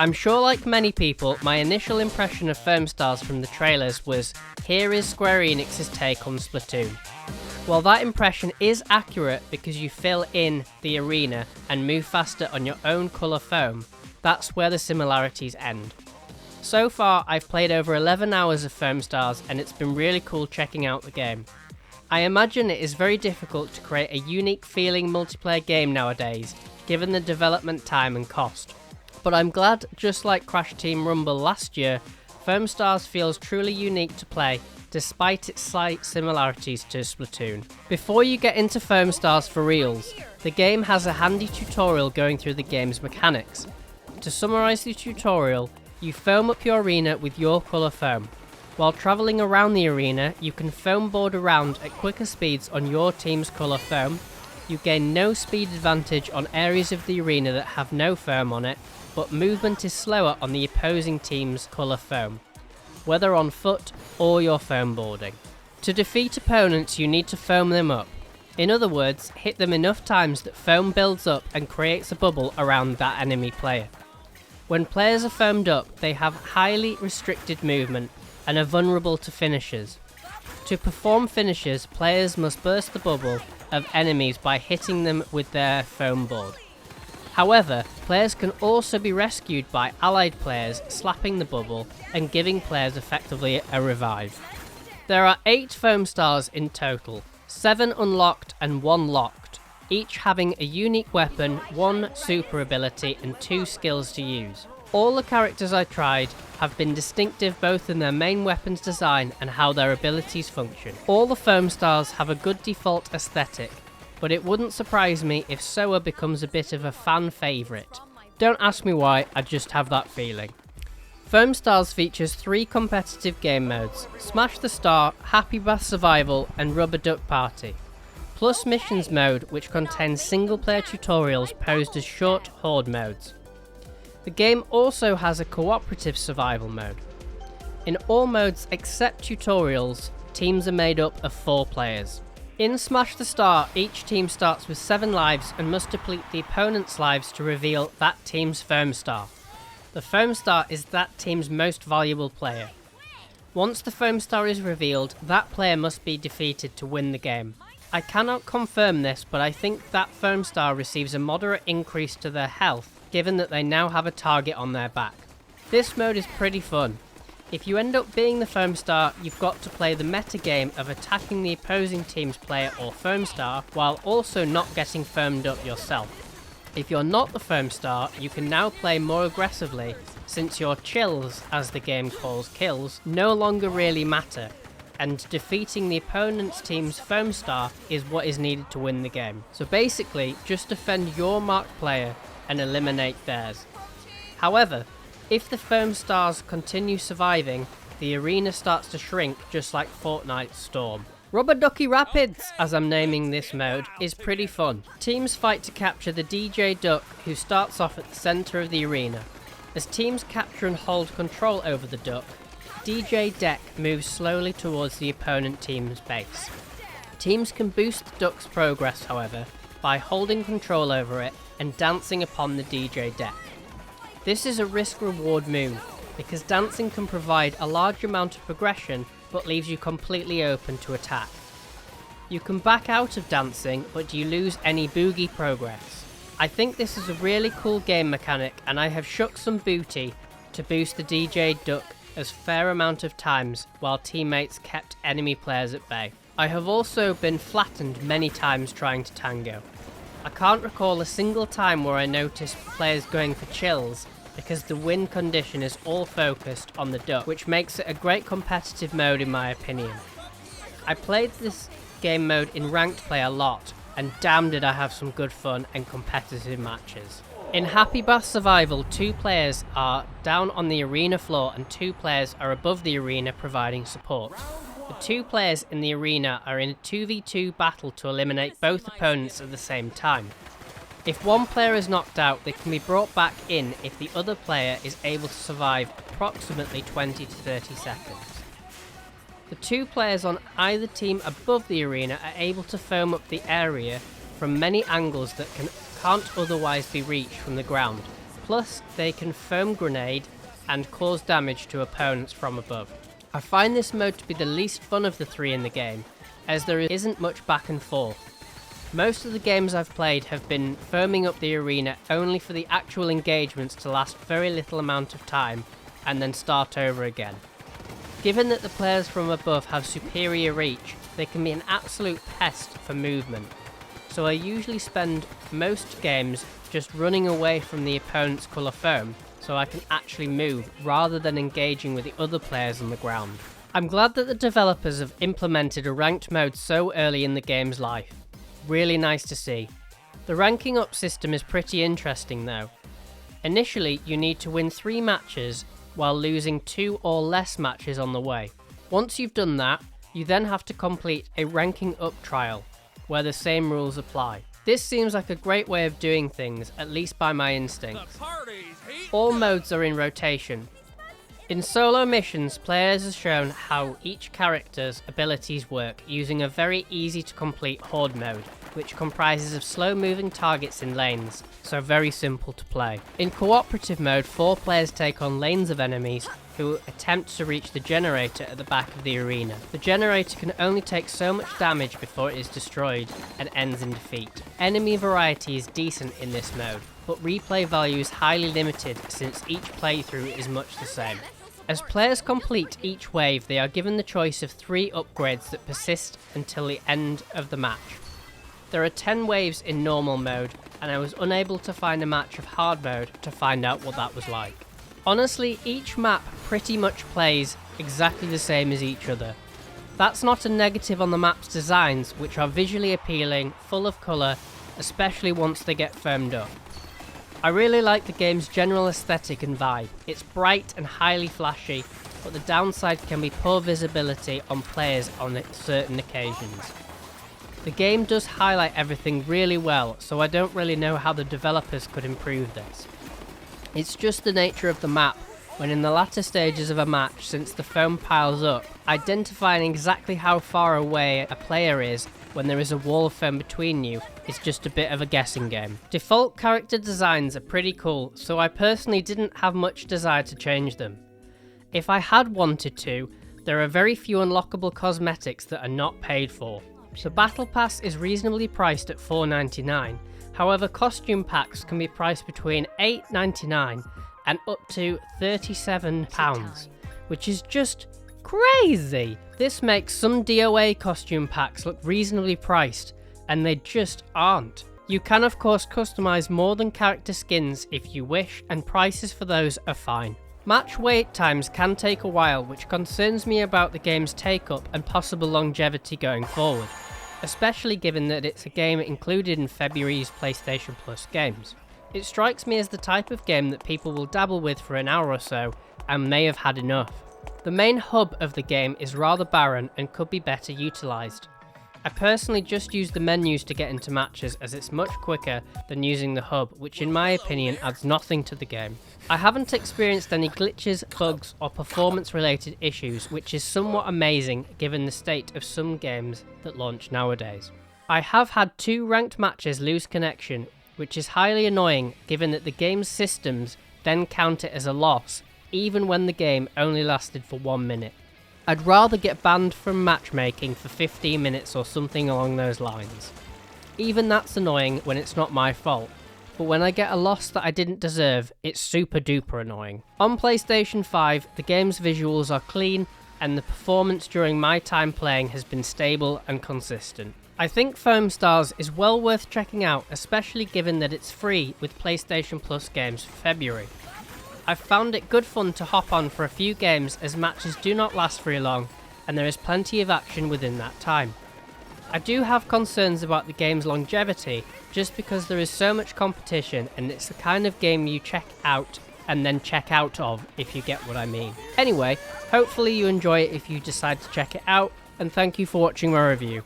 I'm sure like many people, my initial impression of Foamstars from the trailers was, here is Square Enix's take on Splatoon. While that impression is accurate because you fill in the arena and move faster on your own colour foam, that's where the similarities end. So far, I've played over 11 hours of Foamstars and it's been really cool checking out the game. I imagine it is very difficult to create a unique feeling multiplayer game nowadays, given the development time and cost. But I'm glad, just like Crash Team Rumble last year, Foamstars feels truly unique to play, despite its slight similarities to Splatoon. Before you get into Foamstars for reals, the game has a handy tutorial going through the game's mechanics. To summarise the tutorial, you foam up your arena with your colour foam. While travelling around the arena, you can foam board around at quicker speeds on your team's colour foam. You gain no speed advantage on areas of the arena that have no foam on it, but movement is slower on the opposing team's colour foam, whether on foot or your foam boarding. To defeat opponents, you need to foam them up. In other words, hit them enough times that foam builds up and creates a bubble around that enemy player. When players are foamed up, they have highly restricted movement and are vulnerable to finishes. To perform finishes, players must burst the bubble of enemies by hitting them with their foam board. However, players can also be rescued by allied players slapping the bubble and giving players effectively a revive. There are 8 Foamstars in total, 7 unlocked and 1 locked, each having a unique weapon, 1 super ability and 2 skills to use. All the characters I tried have been distinctive both in their main weapons design and how their abilities function. All the Foamstars have a good default aesthetic, but it wouldn't surprise me if Soa becomes a bit of a fan favourite. Don't ask me why, I just have that feeling. Foamstars features 3 competitive game modes, Smash the Star, Happy Bath Survival and Rubber Duck Party, plus Missions mode which contains single player tutorials posed as short horde modes. The game also has a cooperative survival mode. In all modes except tutorials, teams are made up of 4 players. In Smash the Star, each team starts with 7 lives and must deplete the opponent's lives to reveal that team's Foamstar. The Foamstar is that team's most valuable player. Once the Foamstar is revealed, that player must be defeated to win the game. I cannot confirm this, but I think that Foamstar receives a moderate increase to their health, given that they now have a target on their back. This mode is pretty fun. If you end up being the Foamstar, you've got to play the meta game of attacking the opposing team's player or Foamstar, while also not getting foamed up yourself. If you're not the Foamstar, you can now play more aggressively, since your chills, as the game calls kills, no longer really matter, and defeating the opponent's team's Foamstar is what is needed to win the game. So basically, just defend your marked player and eliminate theirs. However, if the Foamstars continue surviving, the arena starts to shrink just like Fortnite's Storm. Rubber Ducky Rapids, as I'm naming this mode, is pretty fun. Teams fight to capture the DJ Duck, who starts off at the centre of the arena. As teams capture and hold control over the duck, DJ Deck moves slowly towards the opponent team's base. Teams can boost the duck's progress, however, by holding control over it and dancing upon the DJ Deck. This is a risk-reward move, because dancing can provide a large amount of progression but leaves you completely open to attack. You can back out of dancing, but you lose any boogie progress. I think this is a really cool game mechanic, and I have shook some booty to boost the DJ Duck a fair amount of times while teammates kept enemy players at bay. I have also been flattened many times trying to tango. I can't recall a single time where I noticed players going for chills, because the win condition is all focused on the duck, which makes it a great competitive mode in my opinion. I played this game mode in ranked play a lot, and damn did I have some good fun and competitive matches. In Happy Bath Survival, 2 players are down on the arena floor and 2 players are above the arena providing support. The 2 players in the arena are in a 2v2 battle to eliminate both opponents at the same time. If one player is knocked out, they can be brought back in if the other player is able to survive approximately 20 to 30 seconds. The 2 players on either team above the arena are able to foam up the area from many angles that can't otherwise be reached from the ground. Plus, they can foam grenade and cause damage to opponents from above. I find this mode to be the least fun of the three in the game, as there isn't much back and forth. Most of the games I've played have been foaming up the arena only for the actual engagements to last very little amount of time and then start over again. Given that the players from above have superior reach, they can be an absolute pest for movement, so I usually spend most games just running away from the opponent's colour foam so I can actually move rather than engaging with the other players on the ground. I'm glad that the developers have implemented a ranked mode so early in the game's life. Really nice to see. The ranking up system is pretty interesting though. Initially, you need to win 3 matches while losing 2 or less matches on the way. Once you've done that, you then have to complete a ranking up trial, where the same rules apply. This seems like a great way of doing things, at least by my instincts. All modes are in rotation. In solo missions, players are shown how each character's abilities work using a very easy to complete horde mode, which comprises of slow moving targets in lanes, so very simple to play. In cooperative mode, 4 players take on lanes of enemies who attempt to reach the generator at the back of the arena. The generator can only take so much damage before it is destroyed and ends in defeat. Enemy variety is decent in this mode, but replay value is highly limited since each playthrough is much the same. As players complete each wave, they are given the choice of 3 upgrades that persist until the end of the match. There are 10 waves in normal mode, and I was unable to find a match of hard mode to find out what that was like. Honestly, each map pretty much plays exactly the same as each other. That's not a negative on the map's designs, which are visually appealing, full of colour, especially once they get foamed up. I really like the game's general aesthetic and vibe. It's bright and highly flashy, but the downside can be poor visibility on players on certain occasions. The game does highlight everything really well, so I don't really know how the developers could improve this. It's just the nature of the map, when in the latter stages of a match, since the foam piles up, identifying exactly how far away a player is when there is a wall of foam between you is just a bit of a guessing game. Default character designs are pretty cool, so I personally didn't have much desire to change them. If I had wanted to, there are very few unlockable cosmetics that are not paid for. The Battle Pass is reasonably priced at $4.99, however costume packs can be priced between $8.99 and up to £37, which is just crazy! This makes some DOA costume packs look reasonably priced, and they just aren't. You can of course customise more than character skins if you wish, and prices for those are fine. Match wait times can take a while, which concerns me about the game's take-up and possible longevity going forward, especially given that it's a game included in February's PlayStation Plus games. It strikes me as the type of game that people will dabble with for an hour or so and may have had enough. The main hub of the game is rather barren and could be better utilised. I personally just use the menus to get into matches, as it's much quicker than using the hub, which in my opinion adds nothing to the game. I haven't experienced any glitches, bugs or performance related issues, which is somewhat amazing given the state of some games that launch nowadays. I have had 2 ranked matches lose connection, which is highly annoying given that the game's systems then count it as a loss, even when the game only lasted for 1 minute. I'd rather get banned from matchmaking for 15 minutes or something along those lines. Even that's annoying when it's not my fault, but when I get a loss that I didn't deserve, it's super duper annoying. On PlayStation 5, the game's visuals are clean and the performance during my time playing has been stable and consistent. I think Foamstars is well worth checking out, especially given that it's free with PlayStation Plus games for February. I've found it good fun to hop on for a few games, as matches do not last very long and there is plenty of action within that time. I do have concerns about the game's longevity, just because there is so much competition and it's the kind of game you check out and then check out of, if you get what I mean. Anyway, hopefully you enjoy it if you decide to check it out, and thank you for watching my review.